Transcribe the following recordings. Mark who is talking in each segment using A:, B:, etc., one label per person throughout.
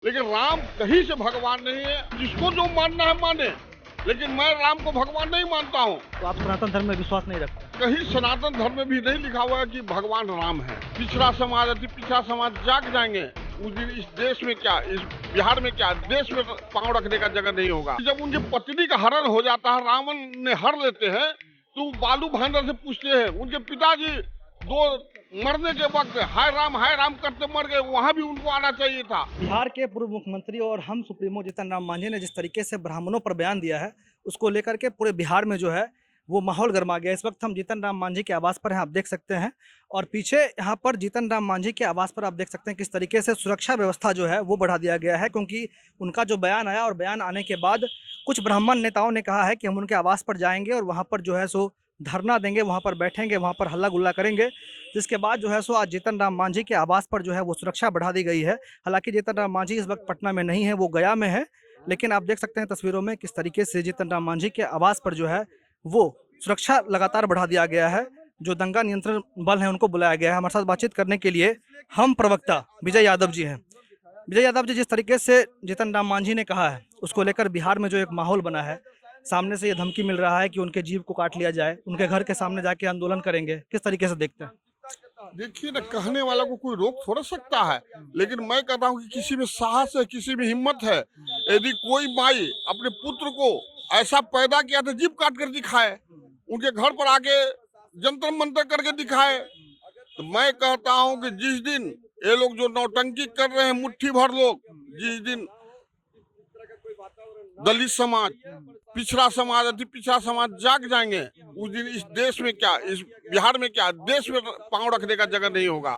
A: लेकिन राम कहीं से भगवान नहीं है। जिसको जो मानना है माने, लेकिन मैं राम को भगवान नहीं मानता हूँ।
B: तो आप सनातन धर्म में विश्वास नहीं रखते?
A: कहीं सनातन धर्म में भी नहीं लिखा हुआ है कि भगवान राम है। पिछड़ा समाज अति पिछड़ा समाज जाग जाएंगे उस दिन। इस देश में क्या, इस बिहार में क्या, देश में पांव रखने का जगह नहीं होगा। जब उनकी पत्नी का हरण हो जाता है, रावण ने हर लेते हैं, तो बालू भांडर से पूछते हैं। उनके पिताजी दो मरने के वक्त हाय राम करते मर गए, वहां भी उनको आना चाहिए था।
B: बिहार के पूर्व मुख्यमंत्री और हम सुप्रीमो जीतन राम मांझी ने जिस तरीके से ब्राह्मणों पर बयान दिया है, उसको लेकर के पूरे बिहार में जो है वो माहौल गर्मा गया। इस वक्त हम जीतन राम मांझी के आवास पर हैं, आप देख सकते हैं। और पीछे यहाँ पर जीतन राम मांझी के आवास पर आप देख सकते हैं किस तरीके से सुरक्षा व्यवस्था जो है वो बढ़ा दिया गया है, क्योंकि उनका जो बयान आया और बयान आने के बाद कुछ ब्राह्मण नेताओं ने कहा है कि हम उनके आवास पर जाएंगे और वहाँ पर जो है सो धरना देंगे, वहाँ पर बैठेंगे, वहाँ पर हल्ला गुल्ला करेंगे। जिसके बाद जो है सो आज जीतन राम मांझी के आवास पर जो है वो सुरक्षा बढ़ा दी गई है। हालांकि जीतन राम मांझी इस वक्त पटना में नहीं है, वो गया में है, लेकिन आप देख सकते हैं तस्वीरों में किस तरीके से जीतन राम मांझी के आवास पर जो है वो सुरक्षा लगातार बढ़ा दिया गया है। जो दंगा नियंत्रण बल है उनको बुलाया गया है। हमारे साथ बातचीत करने के लिए हम प्रवक्ता विजय यादव जी हैं। विजय यादव जी, जिस तरीके से जीतन राम मांझी ने कहा है उसको लेकर बिहार में जो एक माहौल बना है, सामने से ये धमकी मिल रहा है कि उनके जीव को काट लिया जाए, उनके घर के सामने जाके आंदोलन करेंगे, किस तरीके से देखते हैं?
A: देखिए ना, कहने वाला को कोई रोक थोड़ा सकता है, लेकिन मैं कहता हूँ कि किसी में साहस है, किसी में हिम्मत है। यदि कोई माई अपने पुत्र को ऐसा पैदा किया तो जीभ काट कर दिखाए, उनके घर पर आके जंतर मंतर करके दिखाए, तो मैं कहता हूँ कि जिस दिन ये लोग जो नौटंकी कर रहे हैं, मुट्ठी भर लोग, जिस दिन दलित समाज, पिछड़ा समाज, अति पिछड़ा समाज जाग जाएंगे उस दिन इस देश में क्या, इस बिहार में क्या, देश में पांव रखने का जगह नहीं होगा।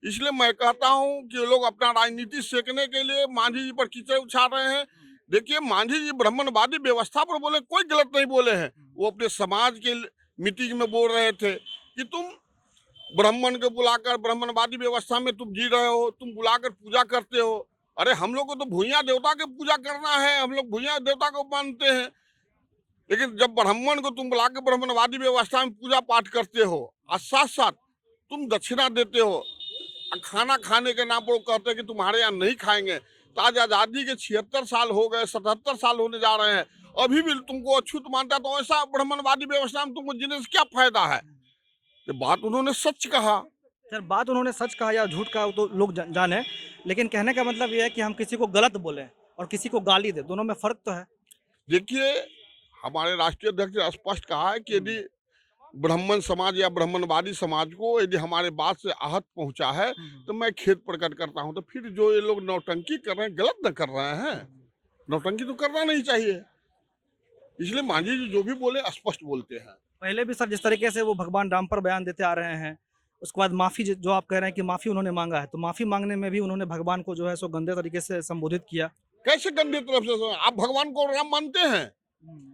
A: इसलिए मैं कहता हूं कि ये लोग अपना राजनीति सेकने के लिए मांझी जी पर कीचड़ उछाल रहे हैं। देखिए, मांझी जी ब्राह्मणवादी व्यवस्था पर बोले, कोई गलत नहीं बोले हैं। वो अपने समाज के मीटिंग में बोल रहे थे कि तुम ब्राह्मण को बुलाकर ब्राह्मणवादी व्यवस्था में तुम जी रहे हो, तुम बुलाकर पूजा करते हो। अरे हम लोग को तो भूया देवता की पूजा करना है, हम लोग भूया देवता को मानते हैं। लेकिन जब ब्राह्मण को तुम बुला के ब्राह्मणवादी व्यवस्था में पूजा पाठ करते हो और साथ साथ तुम दक्षिणा देते हो, खाना खाने के नाम पर कहते हैं कि तुम्हारे यहाँ नहीं खाएंगे, तो आज आजादी के 76 साल हो गए, 77 साल होने जा रहे हैं, अभी भी तुमको अछूत मानता, तो ऐसा ब्राह्मणवादी व्यवस्था में तुमको जीने से क्या फायदा है? ये बात उन्होंने सच कहा।
B: सर, बात उन्होंने सच कहा या झूठ कहा वो तो लोग जाने, लेकिन कहने का मतलब ये है कि हम किसी को गलत बोले और किसी को गाली दे, दोनों में फर्क तो है।
A: देखिए, हमारे राष्ट्रीय अध्यक्ष ने स्पष्ट कहा है कि यदि ब्राह्मण समाज या ब्राह्मणवादी समाज को यदि हमारे बात से आहत पहुंचा है तो मैं खेद प्रकट करता हूं। तो फिर जो ये लोग नौटंकी कर रहे हैं, गलत न कर रहे हैं। नौटंकी तो करना नहीं चाहिए। इसलिए मांझी जी जो भी बोले स्पष्ट बोलते हैं।
B: पहले भी सर जिस तरीके से वो भगवान राम पर बयान देते आ रहे हैं, उसके बाद माफी जो आप कह रहे हैं कि माफी उन्होंने मांगा है, तो माफी मांगने में भी उन्होंने भगवान को जो है सो गंदे तरीके से संबोधित किया।
A: कैसे गंदे तरफ से? आप भगवान को राम मानते हैं?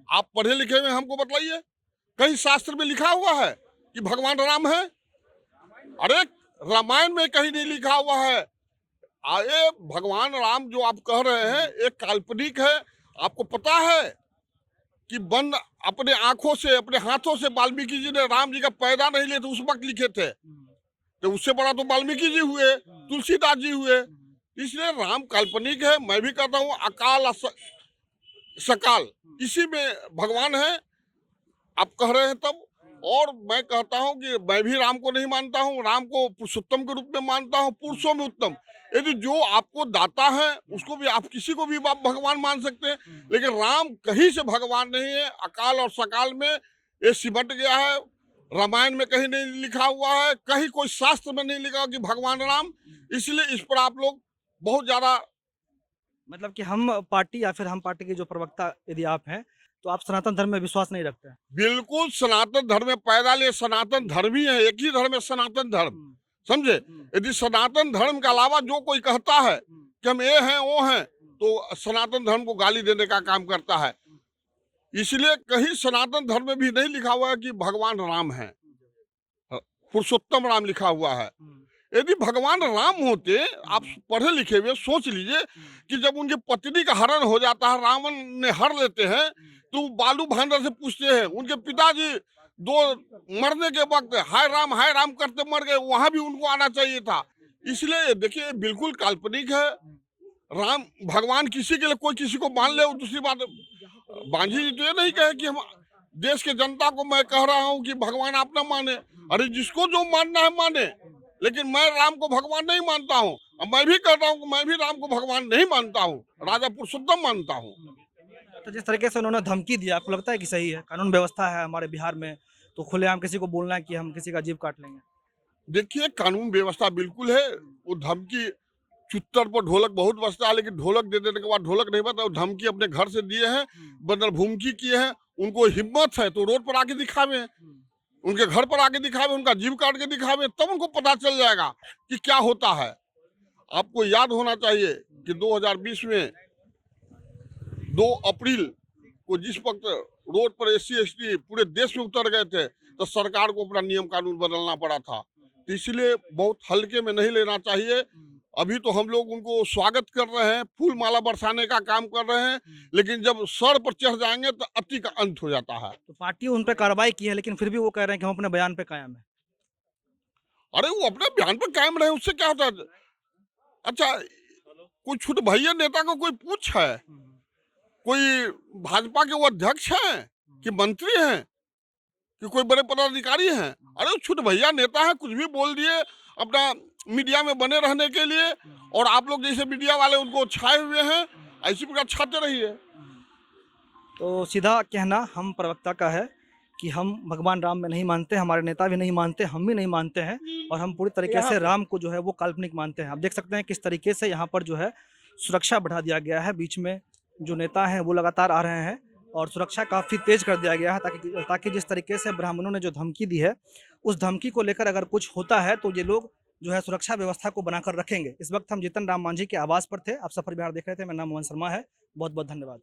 A: आप पढ़े लिखे में हमको बताइए, कहीं शास्त्र में लिखा हुआ है कि भगवान राम है? अरे रामायण में कहीं नहीं लिखा हुआ है। आए भगवान राम जो आप कह रहे हैं एक काल्पनिक है। आपको पता है कि वन अपने आंखों से, अपने हाथों से वाल्मीकि जी ने राम जी का पैदा नहीं लिए थे, उस वक्त लिखे थे। तो उससे बड़ा तो वाल्मीकि जी हुए, तुलसीदास जी हुए। इसलिए राम काल्पनिक है। मैं भी कहता हूँ अकाल सकाल, इसी में भगवान है। आप कह रहे हैं तब। और मैं कहता हूं कि मैं भी राम को नहीं मानता हूं, राम को पुरुषोत्तम के रूप में मानता हूं, पुरुषों में उत्तम। यदि जो आपको दाता है उसको भी आप, किसी को भी आप भगवान मान सकते हैं, लेकिन राम कहीं से भगवान नहीं है। अकाल और सकाल में ये सिमट गया है। रामायण में कहीं नहीं लिखा हुआ है, कहीं कोई शास्त्र में नहीं लिखा कि भगवान राम। इसलिए इस पर आप लोग बहुत ज्यादा,
B: मतलब कि हम पार्टी या फिर हम पार्टी के जो प्रवक्ता यदि आप हैं, तो आप सनातन धर्म में विश्वास नहीं रखते हैं?
A: बिल्कुल सनातन धर्म में पैदा लिए सनातन धर्म ही है। एक ही धर्म है सनातन धर्म, समझे? यदि सनातन धर्म के अलावा जो कोई कहता है कि हम ये हैं वो हैं, तो सनातन धर्म को गाली देने का काम करता है। इसलिए कहीं सनातन धर्म में भी नहीं लिखा हुआ है कि भगवान राम है, पुरुषोत्तम राम लिखा हुआ है। यदि भगवान राम होते, आप पढ़े लिखे हुए सोच लीजिए कि जब उनकी पत्नी का हरण हो जाता है, रावण ने हर लेते हैं, तो बालू भांडर से पूछते हैं। उनके पिताजी दो मरने के वक्त हाय राम करते मर गए, वहां भी उनको आना चाहिए था। इसलिए देखिए बिल्कुल काल्पनिक है। राम भगवान किसी के लिए कोई किसी को मान ले, वो दूसरी बात। मांझी जी तो ये नहीं कहे कि हम देश के जनता को मैं कह रहा हूँ कि भगवान आप ना माने। अरे जिसको जो मानना है माने, लेकिन मैं राम को भगवान नहीं मानता हूँ। अब मैं भी कहता हूँ कि मैं भी राम को भगवान नहीं मानता हूँ, राजा पुरुषोत्तम मानता हूँ।
B: तो जिस तरीके से उन्होंने धमकी दिया, आपको लगता है कि सही है? कानून व्यवस्था है हमारे बिहार में, तो खुलेआम किसी को बोलना है कि हम किसी का जीव काट लेंगे।
A: देखिए, कानून व्यवस्था बिल्कुल है। वो धमकी, चुत्तर पर ढोलक बहुत बजता है, लेकिन ढोलक दे देने के बाद ढोलक नहीं बजता। वो धमकी अपने घर से दिए हैं, बदल भूमकी किए हैं। उनको हिम्मत है तो रोड पर आके दिखावे, उनके घर पर आके दिखावे, उनका जीव काट के दिखावे, तब उनको पता चल जाएगा कि क्या होता है। आपको याद होना चाहिए कि 2020 में 2 अप्रैल को जिस वक्त रोड पर SC ST पूरे देश में उतर गए थे, तो सरकार को अपना नियम कानून बदलना पड़ा था। तो इसलिए बहुत हल्के में नहीं लेना चाहिए। अभी तो हम लोग उनको स्वागत कर रहे हैं, फूल माला बरसाने का काम कर रहे हैं, लेकिन जब सर पर चढ़ जाएंगे तो अति का अंत हो जाता है।
B: तो पार्टी उन पर कार्रवाई की है, लेकिन फिर भी वो कह रहे हैं कि हम अपने बयान पे कायम है।
A: अरे वो अपने बयान पर कायम रहे, उससे क्या होता है? अच्छा, कोई छोटे भैया नेता को कोई पूछ है, कोई भाजपा के वो अध्यक्ष हैं कि मंत्री हैं कि कोई बड़े पदाधिकारी हैं? अरे वो छोटे भैया नेता है, कुछ भी बोल दिए अपना मीडिया में बने रहने के लिए, और आप लोग जैसे मीडिया वाले उनको छाए हुए हैं, ऐसी प्रकार छाते रहिए।
B: तो सीधा कहना हम प्रवक्ता का है कि हम भगवान राम में नहीं मानते, हमारे नेता भी नहीं मानते, हम भी नहीं मानते हैं, और हम पूरी तरीके से राम को जो है वो काल्पनिक मानते हैं। आप देख सकते हैं किस तरीके से यहाँ पर जो है सुरक्षा बढ़ा दिया गया है। बीच में जो नेता हैं वो लगातार आ रहे हैं और सुरक्षा काफ़ी तेज कर दिया गया है, ताकि जिस तरीके से ब्राह्मणों ने जो धमकी दी है, उस धमकी को लेकर अगर कुछ होता है तो ये लोग जो है सुरक्षा व्यवस्था को बनाकर रखेंगे। इस वक्त हम जीतन राम मांझी के आवास पर थे। आप सफर बिहार देख रहे थे। मेरा नाम मोहन शर्मा है। बहुत बहुत धन्यवाद।